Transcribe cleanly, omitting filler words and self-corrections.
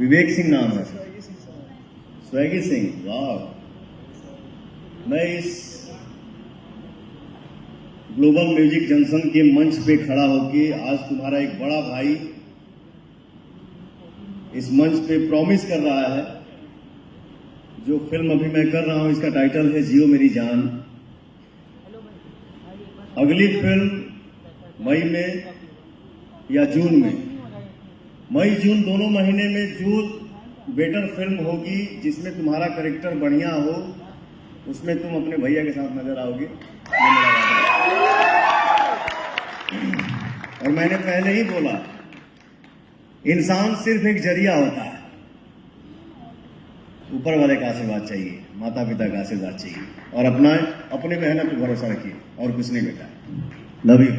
विवेक सिंह नाम है, स्वैगी सिंह। वाह, मैं इस ग्लोबल म्यूजिक जंक्शन के मंच पे खड़ा होके आज तुम्हारा एक बड़ा भाई इस मंच पे प्रॉमिस कर रहा है। जो फिल्म अभी मैं कर रहा हूं इसका टाइटल है जियो मेरी जान। अगली फिल्म मई में या जून में, मई जून दोनों महीने में जो बेटर फिल्म होगी जिसमें तुम्हारा कैरेक्टर बढ़िया हो, उसमें तुम अपने भैया के साथ नजर आओगे। और मैंने पहले ही बोला, इंसान सिर्फ एक जरिया होता है। ऊपर वाले का आशीर्वाद चाहिए, माता पिता का आशीर्वाद चाहिए, और अपने मेहनत पर भरोसा रखिए, और कुछ नहीं बेटा। Love you.